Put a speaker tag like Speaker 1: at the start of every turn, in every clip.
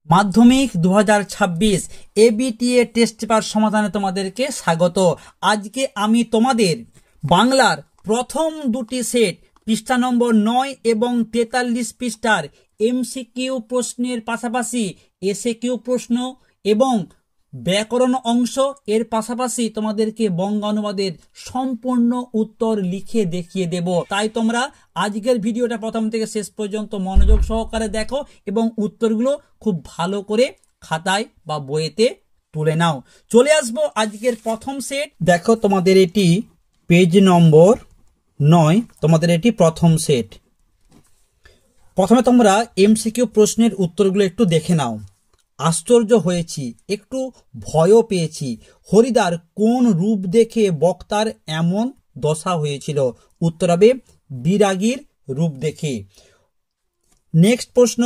Speaker 1: মাধ্যমিক 2026 ABTA test paper সমাধানে তোমাদেরকে স্বাগত। আজকে আমি তোমাদের বাংলার প্রথম দুটি সেট পৃষ্ঠা নম্বর 9 এবং 43 পৃষ্ঠার এমসিকিউ প্রশ্নের পাশাপাশি এসএকিউ প্রশ্ন এবং ব্যাকরণ অংশ এর পাশাপাশি তোমাদেরকে বঙ্গানুবাদের সম্পূর্ণ উত্তর লিখে দেখিয়ে দেব। তাই তোমরা আজকের ভিডিওটা প্রথম থেকে শেষ পর্যন্ত মনোযোগ সহকারে দেখো এবং উত্তরগুলো খুব ভালো করে খাতায় বা বইয়েতে তুলে নাও। চলে আসবো আজকের প্রথম সেট। দেখো তোমাদের এটি পেজ নম্বর 9, তোমাদের এটি প্রথম সেট। প্রথমে তোমরা এমসিকিউ প্রশ্নের উত্তরগুলো একটু দেখে নাও। আশ্চর্য হয়েছি, একটু ভয়ও পেয়েছি। হরিদার কোন রূপ দেখে বক্তার এমন দশা হয়েছিল? উত্তর হবে বিরাগীর রূপ দেখে। নেক্সট প্রশ্ন,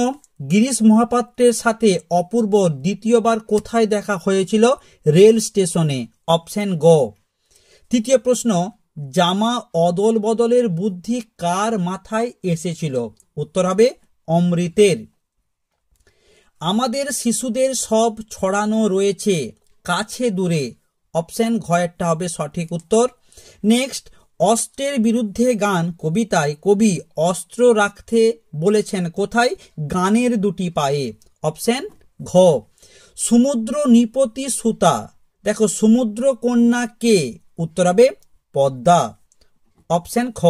Speaker 1: গিরিশ মহাপাত্রের সাথে অপূর্ব দ্বিতীয়বার কোথায় দেখা হয়েছিল? রেল স্টেশনে। অপশন গ। তৃতীয় প্রশ্ন, জামা অদল বদলের বুদ্ধি কার মাথায় এসেছিল? উত্তর হবে অমৃতের। আমাদের শিশুদের সব ছড়ানো রয়েছে কাছে দূরে। অপশন ঘ একটা হবে সঠিক উত্তর। নেক্সট, অস্ত্রের বিরুদ্ধে গান কবিতায় কবি অস্ত্র রাখতে বলেছেন কোথায়? গানের দুটি পায়ে। অপশন ঘ। সমুদ্র নিপতি সুতা, দেখো সমুদ্র কন্যা কে? উত্তর হবে পদ্মা। অপশন খ।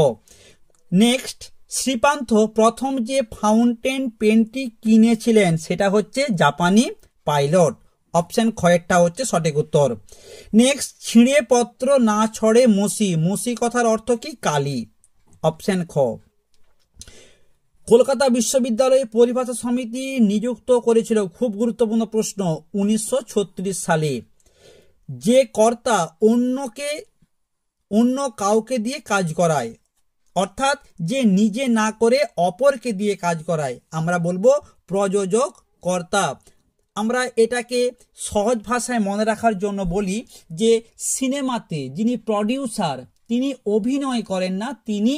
Speaker 1: নেক্সট, শ্রীপান্থ প্রথম যে ফাউন্টেন পেনটি কিনেছিলেন সেটা হচ্ছে জাপানি পাইলট। অপশন খ একটা হচ্ছে সঠিক উত্তর। নেক্সট, ছিঁড়ে পত্র না ছড়ে মসি, মসি কথার অর্থ কি? কালি। অপশন খ। কলকাতা বিশ্ববিদ্যালয়ে পরিভাষা সমিতি নিযুক্ত করেছিল, খুব গুরুত্বপূর্ণ প্রশ্ন, 1936 সালে। যে কর্তা অন্য কাউকে দিয়ে কাজ করায়, অর্থাৎ যে নিজে না করে অপরকে দিয়ে কাজ করায়, আমরা বলবো প্রযোজক কর্তা। আমরা এটাকে সহজ ভাষায় মনে রাখার জন্য বলি যে সিনেমাতে যিনি প্রডিউসার তিনি অভিনয় করেন না, তিনি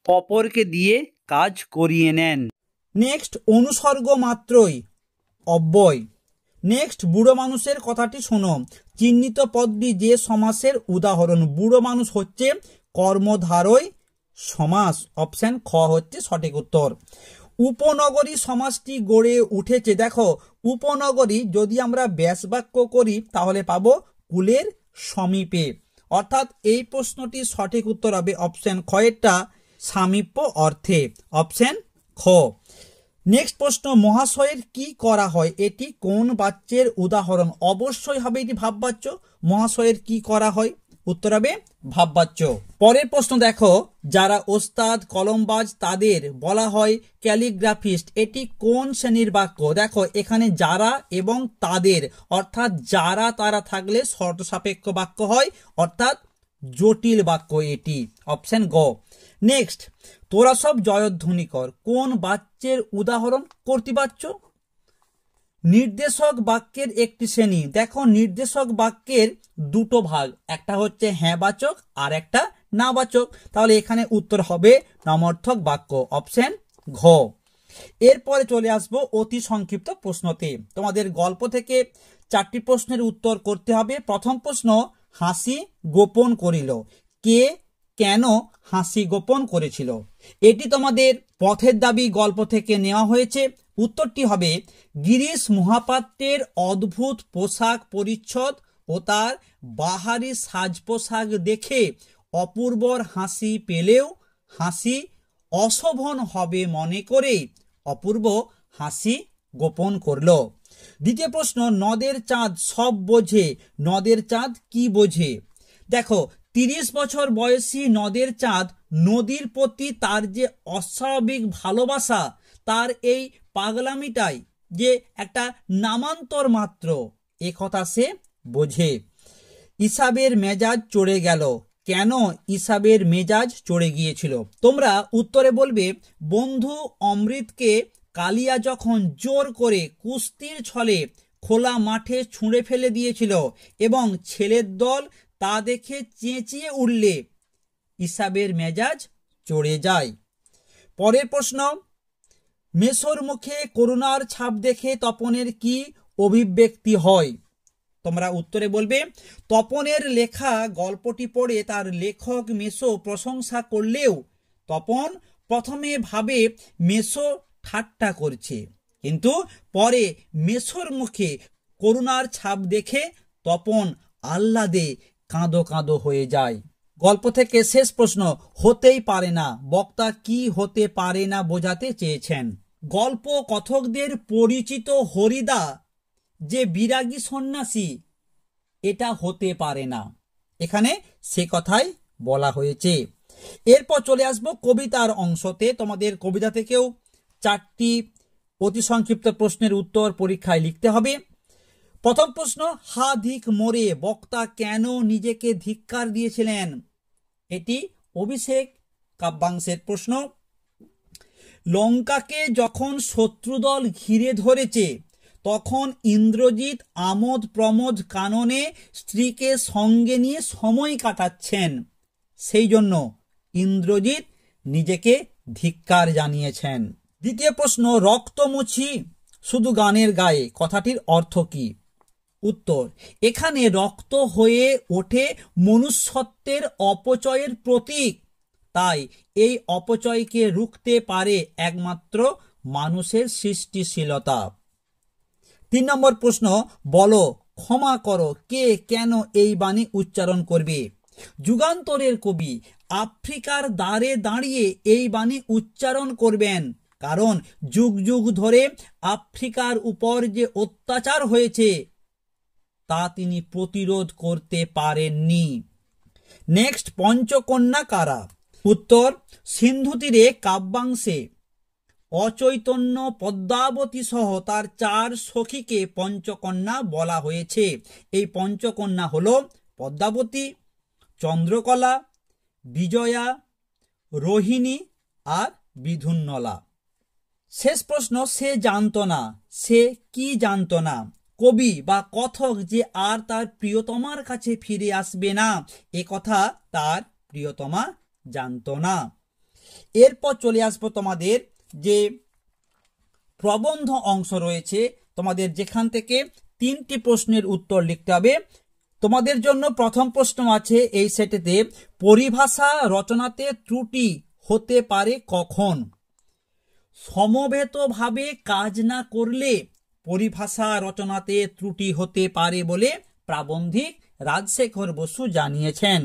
Speaker 1: অপরকে দিয়ে কাজ করিয়ে নেন। নেক্সট, অনুসর্গ মাত্রই অব্যয়। নেক্সট, বুড়ো মানুষের কথাটি শোনো। চিহ্নিত পদটি যে সমাসের উদাহরণ? বুড়ো মানুষ হচ্ছে কর্মধারয় সমাস। অপশন খ হচ্ছে সঠিক উত্তর। উপনগরী সমাসটি গড়ে উঠেছে, দেখো উপনগরী যদি আমরা ব্যাসবাক্য করি তাহলে পাবো কুলের সমীপে, অর্থাৎ এই প্রশ্নটির সঠিক উত্তর হবে অপশন খ এরটা সামীপ্য অর্থে। অপশন খ। নেক্সট প্রশ্ন, মহাশয়ের কি করা হয় এটি কোন বাচ্যের উদাহরণ? অবশ্যই হবে এটি ভাববাচ্য। মহাশয়ের কি করা হয়? উত্তর হবে ভাববাচ্য। পরের প্রশ্ন দেখো, যারা ওস্তাদ কলমবাজ তাদের বলা হয় ক্যালিগ্রাফিস্ট, এটি কোন শ্রেণীর বাক্য? দেখো এখানে যারা এবং তাদের, অর্থাৎ যারা তারা থাকলে শর্ত সাপেক্ষ বাক্য হয়, অর্থাৎ জটিল বাক্য এটি। অপশন গ। নেক্সট, তোরা সব জয়ধ্বনি কর কোন বাচ্যের উদাহরণ? কর্তৃবাচ্য। নির্দেশক বাক্যের একটি শ্রেণী, দেখো নির্দেশক বাক্যের দুটো ভাগ, একটা হচ্ছে হ্যাঁ বাচক আর একটা না বাচক, তাহলে এখানে উত্তর হবে নমর্থক বাক্য। অপশন ঘ। এরপরে চলে আসবো অতি সংক্ষিপ্ত প্রশ্নতে। তোমাদের গল্প থেকে 4টি প্রশ্নের উত্তর করতে হবে। প্রথম প্রশ্ন, হাসি গোপন করিল কে? কেন হাসি গোপন করেছিল? এটি তোমাদের পথের দাবি গল্প থেকে নেওয়া হয়েছে। উত্তরটি হবে গিরিশ মহাপাত্রের অদ্ভুত পোশাক পরিচ্ছদ ও তার বাহারি সাজ পোশাক দেখে অপূর্বর হাসি পেলেও হাসি অশোভন হবে মনে করে অপূর্ব হাসি গোপন করল। দ্বিতীয় প্রশ্ন, নদের চাঁদ সব বোঝে, নদের চাঁদ কি বোঝে? দেখো 30 বছর বয়সী নদের চাঁদ নদীর প্রতি তার যে অস্বাভাবিক ভালোবাসা, তার এই পাগলামিটাই যে একটা নামান্তর মাত্র, এ কথা সে বোঝে। ইসাবের মেজাজ চড়ে গেল, কেন ইসাবের মেজাজ চড়ে গিয়েছিল? তোমরা উত্তরে বলবে বন্ধু অমৃতকে কালিয়া যখন জোর করে কুস্তির ছলে খোলা মাঠে ছুঁড়ে ফেলে দিয়েছিল এবং ছেলের দল তা দেখে চেঁচিয়ে উঠলে ইসাবের মেজাজ চড়ে যায়। পরের প্রশ্ন, মেসোর মুখে করুণার ছাপ দেখে তপনের কি অভিব্যক্তি হয়? তোমরা উত্তরে বলবে, তপনের লেখা গল্পটি পড়ে তার লেখক মেসো প্রশংসা করলেও তপন প্রথমে ভাবে মেসো ঠাট্টা করছে, কিন্তু পরে মেসোর মুখে করুণার ছাপ দেখে তপন আহ্লাদে কাঁদো কাঁদো হয়ে যায়। গল্প থেকে শেষ প্রশ্ন, হতেই পারে না, বক্তা কি হতে পারে না বোঝাতে চেয়েছেন? গল্প কথকদের পরিচিত হরিদা যে বিরাগী সন্ন্যাসী, এটা হতে পারে না, এখানে সে কথাই বলা হয়েছে। এরপর চলে আসবো কবিতার অংশতে। তোমাদের কবিতা থেকেও 4টি অতি সংক্ষিপ্ত প্রশ্নের উত্তর পরীক্ষায় লিখতে হবে। প্রথম প্রশ্ন, হা ধিক মোরে, বক্তা কেন নিজেকে ধিক্কার দিয়েছিলেন? এটি অভিষেক কাব্যাংশের প্রশ্ন। লঙ্কাকে যখন শত্রুদল ঘিরে ধরেছে তখন ইন্দ্রজিৎ আমোদ প্রমোদ কাননে স্ত্রীকে সঙ্গে নিয়ে সময় কাটাচ্ছেন, সেই জন্য ইন্দ্রজিৎ নিজেকে ধিক্কার জানিয়েছেন। দ্বিতীয় প্রশ্ন, রক্তমুছি শুধু গানের গায়ে, কথাটির অর্থ কি? উত্তর, এখানে রক্ত হয়ে ওঠে মনুষ্যত্বের অপচয়ের প্রতীক, তাই এই অপচয়কে রুখতে পারে একমাত্র মানুষের সৃষ্টিশীলতা। 3 নম্বর প্রশ্ন, বলো ক্ষমা করো, কে কেন এই বাণী উচ্চারণ করবে? যুগান্তরের কবি আফ্রিকার দ্বারে দাঁড়িয়ে এই বাণী উচ্চারণ করবেন, কারণ যুগ যুগ ধরে আফ্রিকার উপর যে অত্যাচার হয়েছে তা তিনি প্রতিরোধ করতে পারেননি। নেক্সট, পঞ্চকন্যা কারা? উত্তর, সিন্ধু তীরে কাব্যাংশে অচৈতন্য পদ্মাবতী সহ তার 4 সখীকে পঞ্চকন্যা বলা হয়েছে। এই পঞ্চকন্যা হল পদ্মাবতী, চন্দ্রকলা, বিজয়া, রোহিণী আর বিধুন্নলা। শেষ প্রশ্ন, সে জানত না, সে কি জানত না? কবি বা কথক যে আর তার প্রিয়তমার কাছে ফিরে আসবে না, এ কথা তার প্রিয়তমা জানত না। এরপর চলে আসবো তোমাদের যে প্রবন্ধ অংশ রয়েছে, তোমাদের যেখান থেকে 3টি প্রশ্নের উত্তর লিখতে হবে। তোমাদের জন্য প্রথম প্রশ্ন আছে এই সেটেতে, পরিভাষা রচনাতে ত্রুটি হতে পারে কখন? সমবেতভাবে কাজ না করলে পরিভাষা রচনাতে ত্রুটি হতে পারে বলে প্রাবন্ধিক রাজশেখর বসু জানিয়েছেন।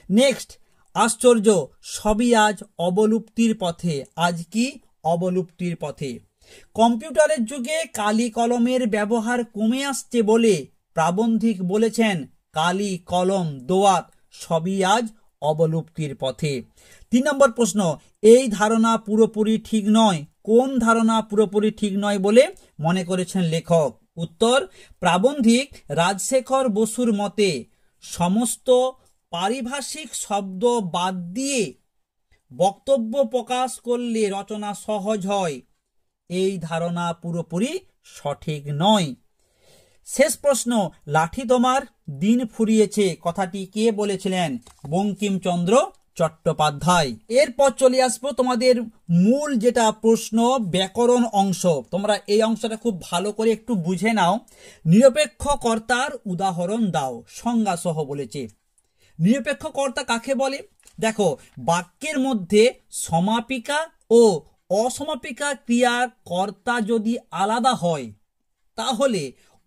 Speaker 1: নেক্সট, আশ্চর্য, সবই আজ অবলুপ্তির পথে, আজ কি অবলুপ্তির পথে? কম্পিউটারের যুগে কালি কলমের ব্যবহার কমে আসছে বলে প্রাবন্ধিক বলেছেন, কালি কলম দোয়াত সবই আজ অবলুপ্তির পথে। 3 নম্বর প্রশ্ন, এই ধারণা পুরোপুরি ঠিক নয়, কোন ধারণা পুরোপুরি ঠিক নয় বলে মনে করেছেন লেখক? উত্তর, প্রাবন্ধিক রাজশেখর বসুর মতে সমস্ত পারিভাষিক শব্দ বাদ দিয়ে বক্তব্য প্রকাশ করলে রচনা সহজ হয়, এই ধারণা পুরোপুরি সঠিক নয়। শেষ প্রশ্ন, লাঠি তোমার দিন ফুরিয়েছে, কথাটি কে বলেছিলেন? বঙ্কিমচন্দ্র চট্টোপাধ্যায়। এরপর চলে আসবো তোমাদের মূল যেটা প্রশ্ন, ব্যাকরণ অংশ। তোমরা এই অংশটা খুব ভালো করে একটু বুঝে নাও। নিরপেক্ষ কর্তার উদাহরণ দাও, সংজ্ঞা সহ বলেছে। নিরপেক্ষ কর্তা কাকে বলে? দেখো, বাক্যের মধ্যে সমাপিকা ও অসমাপিকা ক্রিয়ার কর্তা যদি আলাদা হয় তাহলে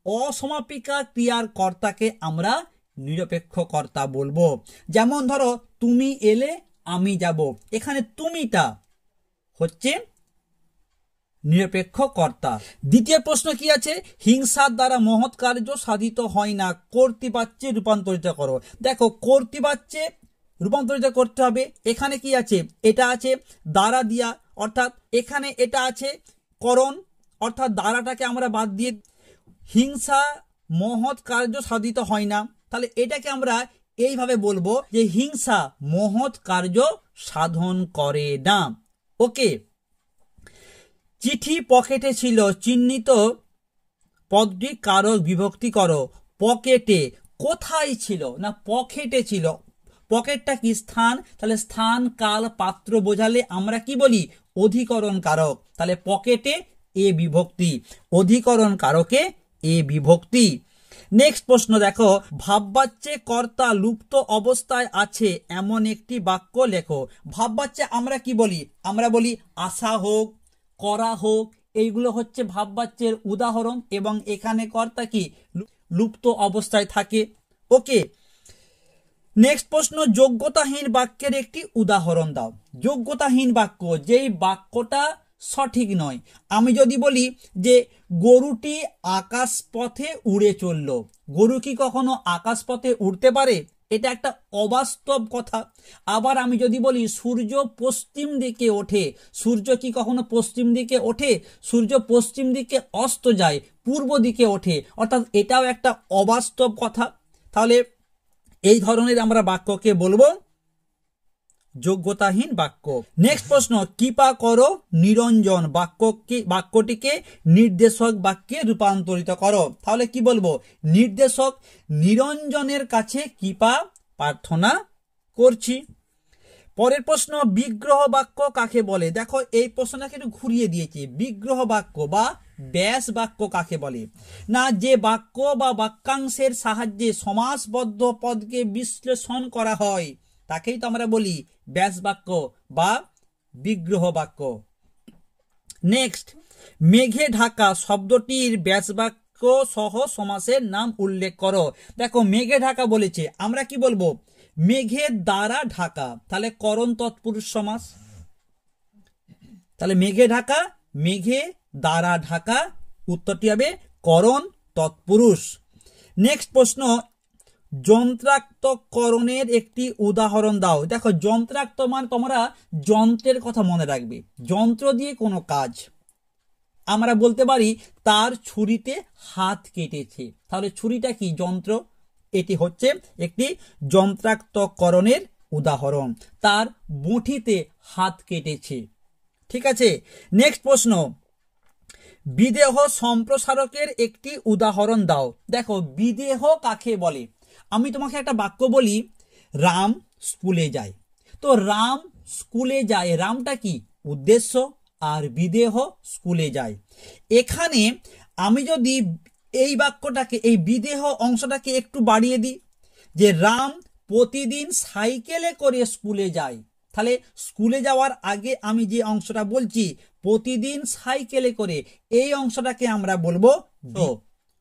Speaker 1: অসমাপিকা ক্রিয়ার কর্তাকে আমরা নিরপেক্ষ কর্তা বলবো। যেমন ধরো, তুমি এলে আমি যাব, এখানে তুমিটা হচ্ছে নিরপেক্ষ কর্তা। দ্বিতীয় প্রশ্ন কি আছে? হিংসার দ্বারা মহৎ কার্য সাধিত হয় না, কর্তৃবাচ্যে রূপান্তরিত করো। দেখো, কর্তৃবাচ্যে রূপান্তরিত করতে হবে। এখানে কি আছে? এটা আছে দ্বারা দিয়া, অর্থাৎ এখানে এটা আছে করণ, অর্থাৎ দ্বারাটাকে আমরা বাদ দিয়ে হিংসা মহৎ কার্য সাধিত হয় না, তাহলে এটাকে আমরা এইভাবে বলবো যে হিংসা মহৎ কার্য সাধন করে না। ওকে। চিঠি পকেটে ছিল, চিহ্নিত পদটি কারক বিভক্তি করো। পকেটে কোথায় ছিল? না পকেটে ছিল। পকেটটা কি? স্থান। তাহলে স্থান কাল পাত্র বোঝালে আমরা কি বলি? অধিকরণ কারক, তাহলে পকেটে এ বিভক্তি, অধিকরণ কারকে এ বিভক্তি। নেক্সট প্রশ্ন দেখো, ভাববাচ্যে কর্তা লুপ্ত অবস্থায় আছে এমন একটি বাক্য লেখো। ভাববাচ্যে আমরা কি বলি? আমরা বলি আসা হোক, করা হোক, এইগুলো হচ্ছে ভাববাচ্যের উদাহরণ, এবং এখানে কর্তা কি লুপ্ত অবস্থায় থাকে। ওকে, নেক্সট প্রশ্ন, যোগ্যতাহীন বাক্যের একটি উদাহরণ দাও। যোগ্যতাহীন বাক্য, যেই বাক্যটা সঠিক নয়। আমি যদি বলি যে গরুটি আকাশ পথে উড়ে চলল, গরু কি কখনো আকাশ পথে উড়তে পারে? এটা একটা অবাস্তব কথা। আবার আমি যদি বলি সূর্য পশ্চিম দিকে ওঠে, সূর্য কি কখনো পশ্চিম দিকে ওঠে? সূর্য পশ্চিম দিকে অস্ত যায়, পূর্ব দিকে ওঠে, অর্থাৎ এটাও একটা অবাস্তব কথা। তাহলে এই ধরনের আমরা বাক্যকে বলবো যোগ্যতাহীন বাক্য। নেক্সট প্রশ্ন, কৃপা করো নিরঞ্জন বাক্যটিকে নির্দেশক বাক্যে রূপান্তরিত করো। তাহলে কি বলবো? নির্দেশক নিরঞ্জনের কাছে কৃপা প্রার্থনা করছি। পরের প্রশ্ন, বিগ্রহ বাক্য কাকে বলে? দেখো এই প্রশ্নটাকে একটু ঘুরিয়ে দিয়েছি। বিগ্রহ বাক্য বা ব্যাস বাক্য কাকে বলে? না, যে বাক্য বা বাক্যাংশের সাহায্যে সমাসবদ্ধ পদকে বিশ্লেষণ করা হয় তাকেই তো আমরা বলি ব্যাস বাক্য বা বিগ্রহ বাক্য। নেক্সট, মেঘে ঢাকা শব্দটির ব্যাস বাক্য সহ সমাসের নাম উল্লেখ করো। দেখো মেঘে ঢাকা বলেছে, আমরা কি বলবো? মেঘের দ্বারা ঢাকা, তাহলে করণ তৎপুরুষ সমাস। তাহলে মেঘে ঢাকা, মেঘে দ্বারা ঢাকা, উত্তরটি হবে করণ তৎপুরুষ। নেক্সট প্রশ্ন, যন্ত্রাক্তকরণের একটি উদাহরণ দাও। দেখো যন্ত্রাক্ত মানে তোমরা যন্ত্রের কথা মনে রাখবে, যন্ত্র দিয়ে কোনো কাজ। আমরা বলতে পারি তার ছুরিতে হাত কেটেছে, তাহলে ছুরিটা কি? যন্ত্র। এটি হচ্ছে একটি যন্ত্রাক্তকরণের উদাহরণ, তার বঁঠিতে হাত কেটেছে। ঠিক আছে, নেক্সট প্রশ্ন, বিদেহ সম্প্রসারকের একটি উদাহরণ দাও। দেখো বিদেহ কাকে বলে? আমি তোমাকে একটা বাক্য বলি, রাম স্কুলে যায়। তো রাম স্কুলে যায়, রামটা কি? উদ্দেশ্য, আর বিদেহ স্কুলে যায়। এখানে আমি যদি এই বাক্যটাকে, এই বিদেহ অংশটাকে একটু বাড়িয়ে দিই, যে রাম প্রতিদিন সাইকেলে করে স্কুলে যায়, তাহলে স্কুলে যাওয়ার আগে আমি যে অংশটা বলছি প্রতিদিন সাইকেলে করে, এই অংশটাকে আমরা বলবো তো।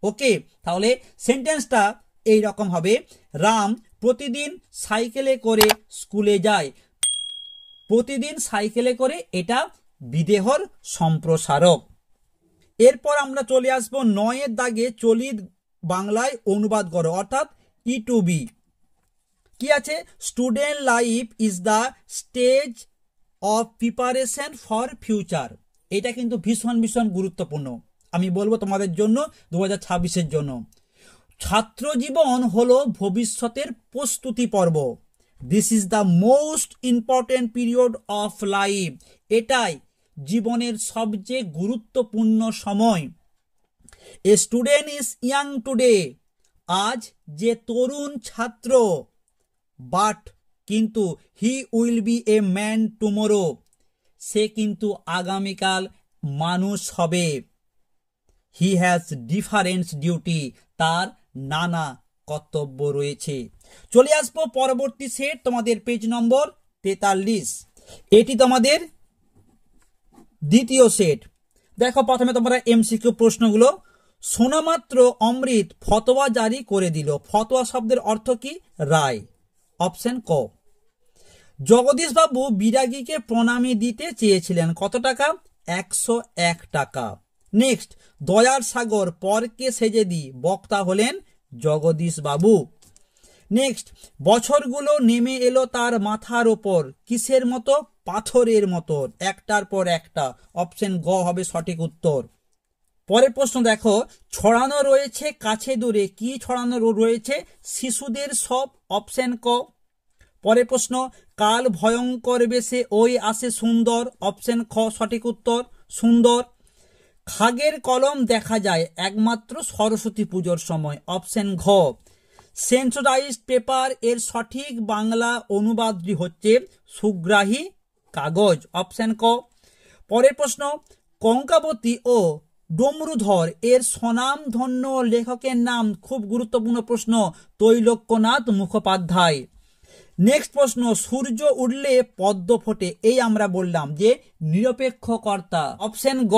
Speaker 1: ওকে, তাহলে সেন্টেন্সটা এই রকম হবে, রাম প্রতিদিন সাইকেলে করে স্কুলে যায়। প্রতিদিন সাইকেলে করে, এটা বিদেহর সম্প্রসারক। এরপর আমরা চলে আসবো 9 দাগে চলিত বাংলায় অনুবাদ করো, অর্থাৎ ই টু বি। কি আছে? Student life is the stage of preparation for future. এটা কিন্তু ভীষণ ভীষণ গুরুত্বপূর্ণ, আমি বলবো তোমাদের জন্য 2026-এর জন্য। ছাত্র জীবন হলো ভবিষ্যতের প্রস্তুতি পর্ব। This is the most important period of life. এটাই জীবনের সবচেয়ে গুরুত্বপূর্ণ সময়। A student is young today. আজ যে তরুণ ছাত্র, বাট কিন্তু he will be a man tomorrow. সে কিন্তু আগামীকাল মানুষ হবে। He has different duty. তার নানা কর্তব্য রয়েছে। চলে আসবো পরবর্তী সেট, তোমাদের পেজ নম্বর 43। এটি তোমাদের দ্বিতীয় সেট। দেখো প্রথমে তোমরা এমসিকিউ প্রশ্নগুলো। শোনামাত্র অমৃত ফতোয়া জারি করে দিল। ফতোয়া শব্দের অর্থ কি? রায়। অপশন ক। জগদীশ বাবু বিরাগীকে প্রণামী দিতে চেয়েছিলেন, কত টাকা? 101 টাকা। নেক্সট, দয়ার সাগর পরকে সেজে দি, বক্তা হলেন জগদীশ বাবু। নেক্সট, বছরগুলো নেমে এলো তার মাথার ওপর, কিসের মতো? পাথরের মতো, একটার পর একটা। অপশন গ হবে সঠিক উত্তর। পরের প্রশ্ন দেখো, ছড়ানো রয়েছে কাছে দূরে, কি ছড়ানো রয়েছে? শিশুদের সব। অপশন ক। পরের প্রশ্ন, কাল ভয়ঙ্কর বেশে ওই আসে সুন্দর। অপশন খ সঠিক উত্তর, সুন্দর। খাগের কলম দেখা যায় একমাত্র সরস্বতী পুজোর সময়। অপশন ঘ। সেন্সরাইজড পেপার এর সঠিক বাংলা অনুবাদটি হচ্ছে সুগ্রাহী কাগজ। অপশন ক। পরের প্রশ্ন, কঙ্কাবতী ও ডমরুধর এর স্বনামধন্য লেখকের নাম, খুব গুরুত্বপূর্ণ প্রশ্ন, তৈলক্যনাথ মুখোপাধ্যায়। নেক্সট প্রশ্ন, সূর্য উঠলে পদ্ম ফোটে, এই আমরা বললাম যে নিরপেক্ষ কর্তা, অপশন গ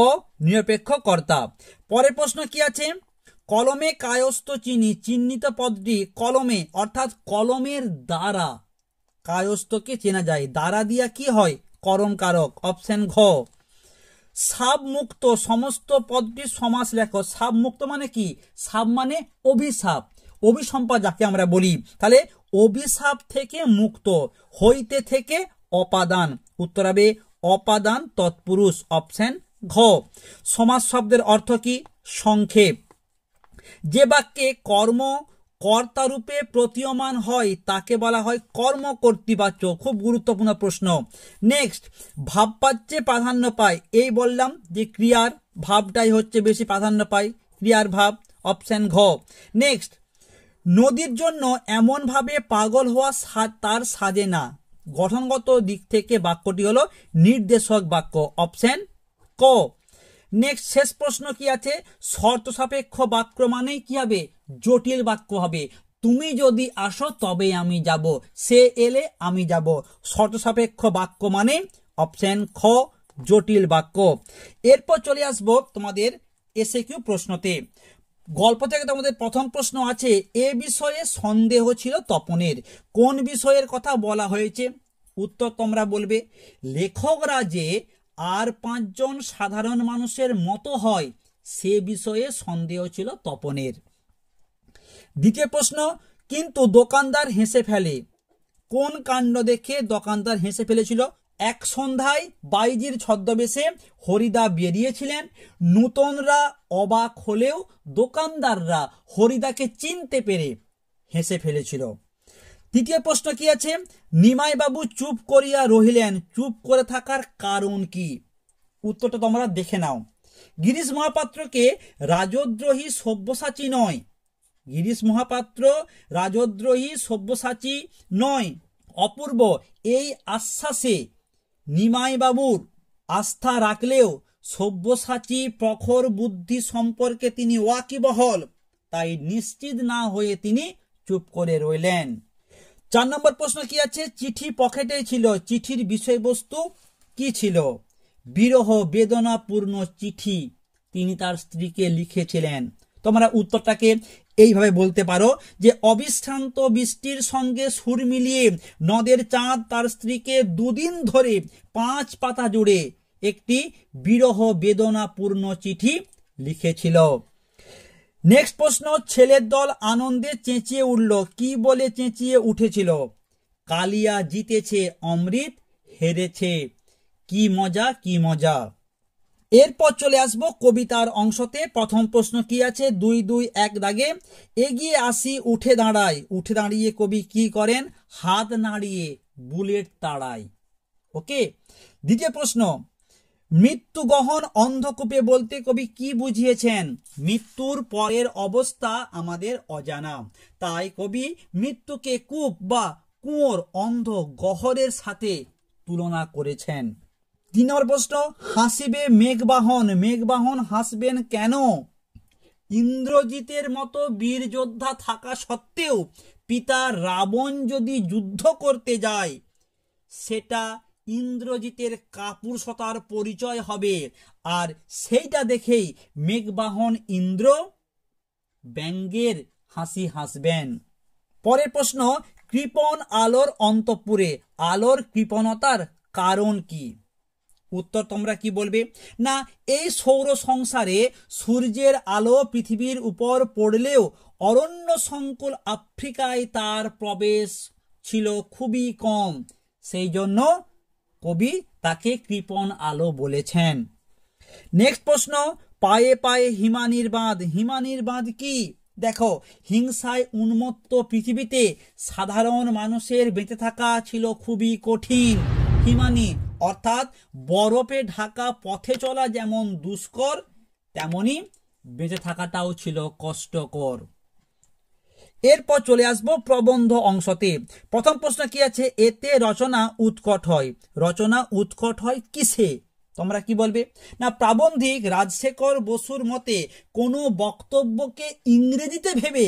Speaker 1: নিরপেক্ষ কর্তা। পরের প্রশ্ন কি আছে, কলমে কায়স্থ চিনি, চিহ্নিত পদটি কলমে অর্থাৎ কলমের দ্বারা, কায়স্থকে চেনা যায়, দ্বারা দিয়া কি হয়, করণ কারক, অপশন ঘ। সাপ মুক্ত সমস্ত পদটির সমাস লেখো, সাপ মুক্ত মানে কি, সাপ মানে অভিশাপ, অভিসম্পাদ যাকে আমরা বলি, তাহলে অভিশাপ থেকে মুক্ত, হইতে থেকে অপাদান, উত্তর হবে অপাদান তৎপুরুষ, অপশন ঘ। সমাস শব্দের অর্থ কি, সংক্ষেপ। যে বাক্যে কর্ম কর্তারূপে প্রতীয়মান হয় তাকে বলা হয় কর্মকর্তৃবাচ্য, খুব গুরুত্বপূর্ণ প্রশ্ন। নেক্সট, ভাববাচ্যে প্রাধান্য পায়, এই বললাম যে ক্রিয়ার ভাবটাই হচ্ছে বেশি প্রাধান্য পায়, ক্রিয়ার ভাব, অপশন ঘ। নেক্সট, নদীর জন্য এমনভাবে পাগল হওয়া তার সাজে না, গঠনগত দিক থেকে বাক্যটি হলো নির্দেশক বাক্য, অপশন ক। নেক্সট শেষ প্রশ্ন কি আছে, শর্ত সাপেক্ষ বাক্য মানে কি হবে, জটিল বাক্য হবে, তুমি যদি আসো তবে আমি যাব, সে এলে আমি যাব, শর্ত সাপেক্ষ বাক্য মানে অপশন খ জটিল বাক্য। এরপর চলে আসবো তোমাদের এসএকিউ প্রশ্নতে। গল্প থেকে তোমাদের প্রথম প্রশ্ন আছে, এ বিষয়ে সন্দেহ ছিল তপনের, কোন বিষয়ের কথা বলা হয়েছে, উত্তর তোমরা বলবে, লেখকরা যে আর 5 জন সাধারণ মানুষের মতো হয় সে বিষয়ে সন্দেহ ছিল তপনের। দ্বিতীয় প্রশ্ন, কিন্তু দোকানদার হেসে ফেলে, কোন কাণ্ড দেখে দোকানদার হেসে ফেলেছিল, এক সন্ধ্যায় বাইজির ছদ্মবেশে হরিদা বেরিয়েছিলেন, নূতনরা অবাক হলেও দোকানদাররা হরিদাকে চিনতে পেরে হেসে ফেলেছিল। তৃতীয় প্রশ্ন কি আছে, নিমাইবাবু চুপ করিয়া রহিলেন, চুপ করে থাকার কারণ কি, উত্তরটা তোমরা দেখে নাও। গিরিশ মহাপাত্রকে রাজদ্রোহী সব্যসাচী নয়, গিরিশ মহাপাত্র রাজদ্রোহী সব্যসাচী নয়, অপূর্ব এই আশ্বাসে নিমাইবাবুর আস্থা রাখলেও সব্যসাচী প্রখর বুদ্ধি সম্পর্কে তিনি ওয়াকিবহল, তাই নিশ্চিত না হয়ে তিনি চুপ করে রইলেন। 4 নম্বর প্রশ্ন কি আছে, চিঠি পকেটে ছিল, চিঠির বিষয়বস্তু কি ছিল, বিরহ বেদনাপূর্ণ চিঠি তিনি তার স্ত্রীকে লিখেছিলেন। তোমরা উত্তরটাকে এইভাবে বলতে পারো যে অবিশ্রান্ত বৃষ্টির সঙ্গে সুর মিলিয়ে নদের চাঁদ তার স্ত্রীকে 2 দিন ধরে 5 পাতা জুড়ে একটি বিরহ বেদনাপূর্ণ চিঠি লিখেছিল। নেক্সট প্রশ্ন, ছেলের দল আনন্দে চেঁচিয়ে উঠল, কি বলে চেঁচিয়ে উঠেছিল, কালিয়া জিতেছে অমৃত হেরেছে, কি মজা কি মজা। এরপর চলে আসবো কবিতার অংশতে। প্রথম প্রশ্ন কি আছে, 2-2-1 দাগে, এগিয়ে আসি উঠে দাঁড়ায়, উঠে দাঁড়িয়ে কবি কি করেন, হাত নাড়িয়ে বুলেট তাড়ায়, ওকে। দ্বিতীয় প্রশ্ন, মৃত্যু গহন অন্ধকূপে বলতে কবি কি বুঝিয়েছেন, মৃত্যুর পরের অবস্থা আমাদের অজানা, তাই কবি মৃত্যুকে কূপ বা কুয়োর অন্ধ গহরের সাথে তুলনা করেছেন। 3 নম্বর প্রশ্ন, হাসিবে মেঘবাহন, মেঘবাহন হাসবেন কেন, ইন্দ্রজিতের মতো বীর যোদ্ধা থাকা সত্ত্বেও পিতা রাবণ যদি যুদ্ধ করতে যায় সেটা ইন্দ্রজিতের কাপুরুষতার পরিচয় হবে, আর সেইটা দেখেই মেঘবাহন ইন্দ্র ব্যঙ্গের হাসি হাসবেন। পরের প্রশ্ন, কৃপণ আলোর অন্তঃপুরে, আলোর কৃপণতার কারণ কি, উত্তর তোমরা কি বলবে, না এই সৌর সংসারে সূর্যের আলো পৃথিবীর উপর পড়লেও অরণ্য সংকুল আফ্রিকায় তার প্রবেশ ছিল খুবই কম, সেই জন্য কবি তাকে কৃপণ আলো বলেছেন। নেক্সট প্রশ্ন, পায়ে পায়ে হিমানির বাঁধ, হিমানির বাঁধ কি, দেখো হিংসায় উন্মত্ত পৃথিবীতে সাধারণ মানুষের বেঁচে থাকা ছিল খুবই কঠিন, হিমানি অর্থাৎ বরফে ঢাকা পথে চলা যেমন দুষ্কর তেমনি বেঁচে থাকাটাও ছিল কষ্টকর। এরপর চলে আসবো প্রবন্ধ অংশতে। প্রথম প্রশ্ন কি আছে, এতে রচনা উৎকট হয়, রচনা উৎকট হয় কিসে, তোমরা কি বলবে? না, প্রাবন্ধিক রাজশেখর বসুর মতে কোনো বক্তব্যকে ইংরেজিতে ভেবে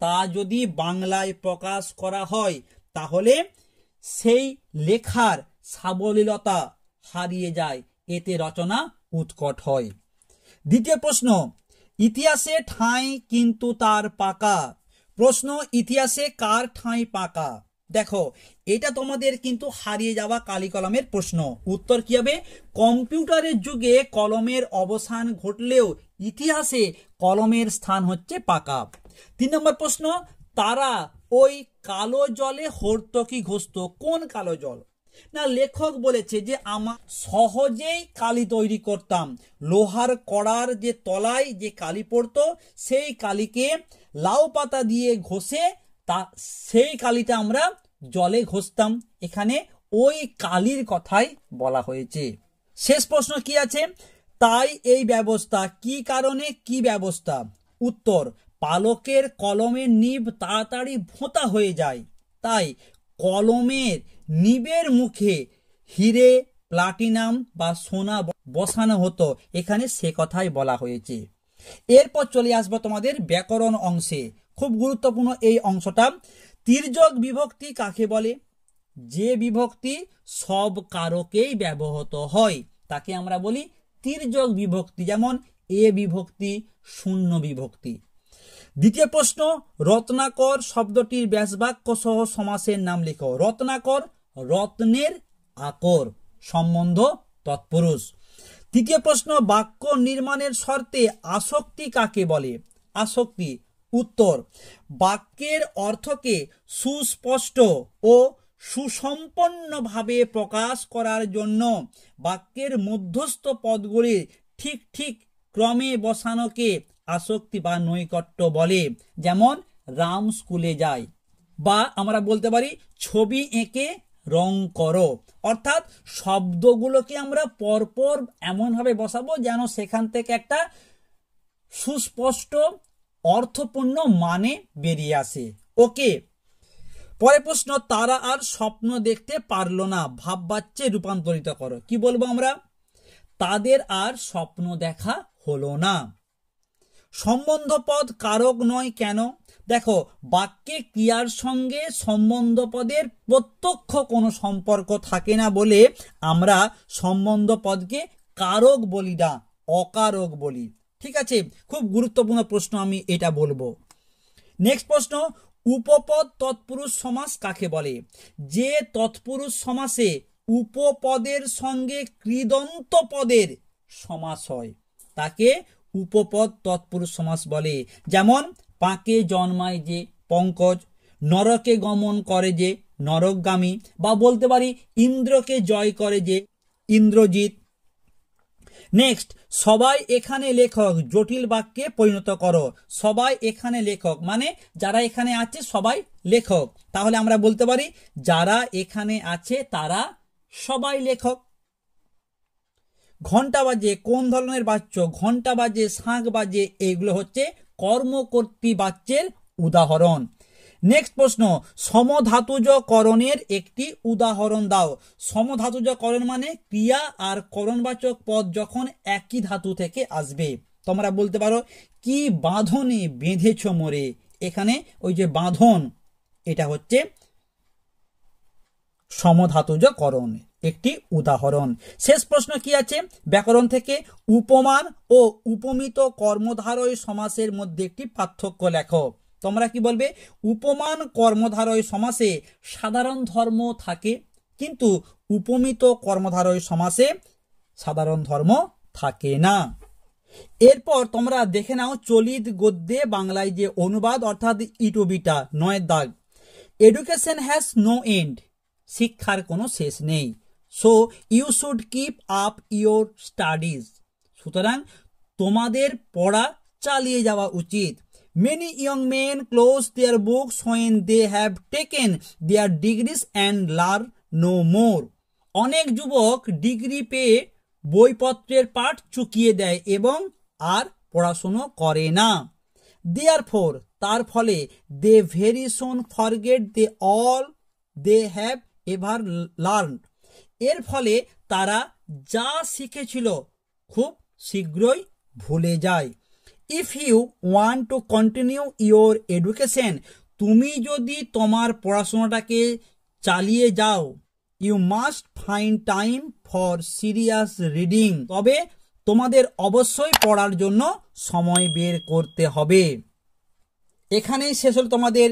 Speaker 1: তা যদি বাংলায় প্রকাশ করা হয় তাহলে সেই লেখার সাবলীলতা হারিয়ে যায়, এতে রচনা উৎকট হয়। দ্বিতীয় প্রশ্ন, ইতিহাসে ঠাঁই কিন্তু তার পাকা। প্রশ্ন, ইতিহাসে কার ঠাঁই পাকা? দেখো, এটা তোমাদের কিন্তু হারিয়ে যাওয়া কালি কলমের প্রশ্ন। উত্তর কি হবে? কম্পিউটারের যুগে কলমের অবসান ঘটলেও ইতিহাসে কলমের স্থান হচ্ছে পাকা। 3 নম্বর প্রশ্ন, তারা ওই কালো জলে হর্তকি ঘষত। কোন কালো জল? না, লেখক বলেছে যে আমরা সহজেই কালি তৈরি করতাম, লোহার কড়ার যে তলায় যে কালি পড়তো সেই কালিকে লাউ পাতা দিয়ে ঘষে সেই কালিটা আমরা জলে ঘষতাম। এখানে ওই কালির কথাই বলা হয়েছে। শেষ প্রশ্ন কি আছে? তাই এই ব্যবস্থা, কি কারণে কি ব্যবস্থা? উত্তর, পালকের কলমের নিব তাড়াতাড়ি ভোঁতা হয়ে যায়, তাই কলমের নিবের মুখে হিরে, প্লাটিনাম বা সোনা বসানো হতো। এখানে সে কথাই বলা হয়েছে। এরপর চলে আসবো তোমাদের ব্যাকরণ অংশে। খুব গুরুত্বপূর্ণ এই অংশটা। তির্যক বিভক্তি কাকে বলে? যে বিভক্তি সব কারকেই ব্যবহৃত হয় তাকে আমরা বলি তির্যক বিভক্তি, যেমন এ বিভক্তি, শূন্য বিভক্তি। দ্বিতীয় প্রশ্ন, রত্নাকর শব্দটির ব্যাসবাক্য সহ সমাসের নাম লেখো। রত্নাকর, রত্নের আকর, সম্বন্ধ তৎপুরুষ। তৃতীয় প্রশ্ন, বাক্য নির্মাণের শর্তে আসক্তি কাকে বলে? আসক্তি। উত্তর, বাক্যের অর্থকে সুস্পষ্ট ও সুসম্পন্নভাবে প্রকাশ করার জন্য বাক্যের মধ্যস্থ পদগুলির ঠিক ঠিক ক্রমে বসানোকে আসক্তি বা নৈকট্য বলে। যেমন রাম স্কুলে যায়, বা আমরা বলতে পারি ছবি এঁকে রং করো। অর্থাৎ শব্দগুলোকে আমরা পরপর এমনভাবে বসাবো যেন সেখান থেকে একটা সুস্পষ্ট অর্থপূর্ণ মানে বেরিয়ে আসে। ওকে। পরের প্রশ্ন, তারা আর স্বপ্ন দেখতে পারলো না, ভাববাচ্যে রূপান্তরিত করো। কি বলবো আমরা? তাদের আর স্বপ্ন দেখা হলো না। সম্বন্ধ পদ কারক নয় কেন? দেখো, বাক্যে ক্রিয়ার সঙ্গে সম্বন্ধ পদের প্রত্যক্ষ কোনো সম্পর্ক থাকে না বলে আমরা সম্বন্ধ পদকে কারক বলি না, অকারক বলি। ঠিক আছে, খুব গুরুত্বপূর্ণ প্রশ্ন, আমি এটা বলবো। নেক্সট প্রশ্ন, উপপদ তৎপুরুষ সমাস কাকে বলে? যে তৎপুরুষ সমাসে উপপদের সঙ্গে কৃদন্ত পদের সমাস হয় তাকে উপপদ তৎপুরুষ সমাস বলে। যেমন পাকে জন্মায় যে পঙ্কজ, নরকে গমন করে যে নরকগামী, বা বলতে পারি ইন্দ্রকে জয় করে যে ইন্দ্রজিৎ। নেক্সট, সবাই এখানে লেখক জটিল বাক্যে পরিণত করো। সবাই এখানে লেখক মানে যারা এখানে আছে সবাই লেখক। তাহলে আমরা বলতে পারি যারা এখানে আছে তারা সবাই লেখক। ঘন্টা বাজে কোন ধরনের বাচ্য? ঘন্টা বাজে, শাঁখ বাজে, এগুলো হচ্ছে কর্মকর্তৃ বাচ্যের উদাহরণ। নেক্সট প্রশ্ন, সমধাতুজকরণের একটি উদাহরণ দাও। সমধাতুজকরণ মানে ক্রিয়া আর করণবাচক পদ যখন একই ধাতু থেকে আসবে। তোমরা বলতে পারো কি বাঁধনে বেঁধেছ মোরে। এখানে ওই যে বাঁধন, এটা হচ্ছে সমধাতুজকরণ একটি উদাহরণ। শেষ প্রশ্ন কি আছে ব্যাকরণ থেকে? উপমান ও উপমিত কর্মধারয় সমাসের মধ্যে একটি পার্থক্য লেখো। তোমরা কি বলবে? উপমান কর্মধারয় সমাসে সাধারণ ধর্ম থাকে, কিন্তু উপমিত কর্মধারয় সমাসে সাধারণ ধর্ম থাকে না। এরপর তোমরা দেখে নাও চলিত গদ্যে বাংলায় যে অনুবাদ, অর্থাৎ ইটোবিটা 9 দাগ। এডুকেশন হ্যাজ নো এন্ড, শিক্ষার কোনো শেষ নেই। So you should keep up your studies, সুতরাং তোমাদের পড়া চালিয়ে যাওয়া উচিত। Many young men close their books when they have taken their degrees and learn no more. অনেক যুবক ডিগ্রি পেয়ে বইপত্রের পাঠ চুকিয়ে দেয় এবং আর পড়াশুনো করে না। Therefore, তার ফলে they very soon forget all they have ever learned. এর ফলে তারা যা শিখেছিল খুব শীঘ্রই ভুলে যায়। If you want to continue your education, তুমি যদি তোমার পড়াশোনাটাকে চালিয়ে যাও, you must find time for serious reading, তবে তোমাদের অবশ্যই পড়ার জন্য সময় বের করতে হবে। এখানেই শেষ হল তোমাদের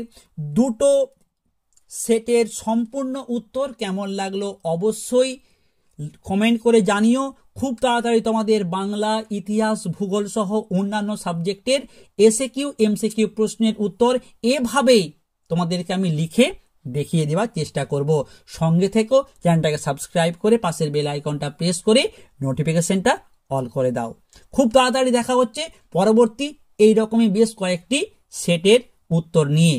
Speaker 1: দুটো সেটের সম্পূর্ণ উত্তর। কেমন লাগলো অবশ্যই কমেন্ট করে জানিও। খুব তাড়াতাড়ি তোমাদের বাংলা, ইতিহাস, ভূগোল সহ অন্যান্য সাবজেক্টের এসএকিউ এমসিকিউ প্রশ্নের উত্তর এভাবেই তোমাদেরকে আমি লিখে দেখিয়ে দেওয়ার চেষ্টা করব। সঙ্গে থেকো, চ্যানেলটাকে সাবস্ক্রাইব করে পাশের বেল আইকনটা প্রেস করে নোটিফিকেশনটা অল করে দাও। খুব তাড়াতাড়ি দেখা হচ্ছে পরবর্তী এই রকমই বেশ কয়েকটি সেটের উত্তর নিয়ে।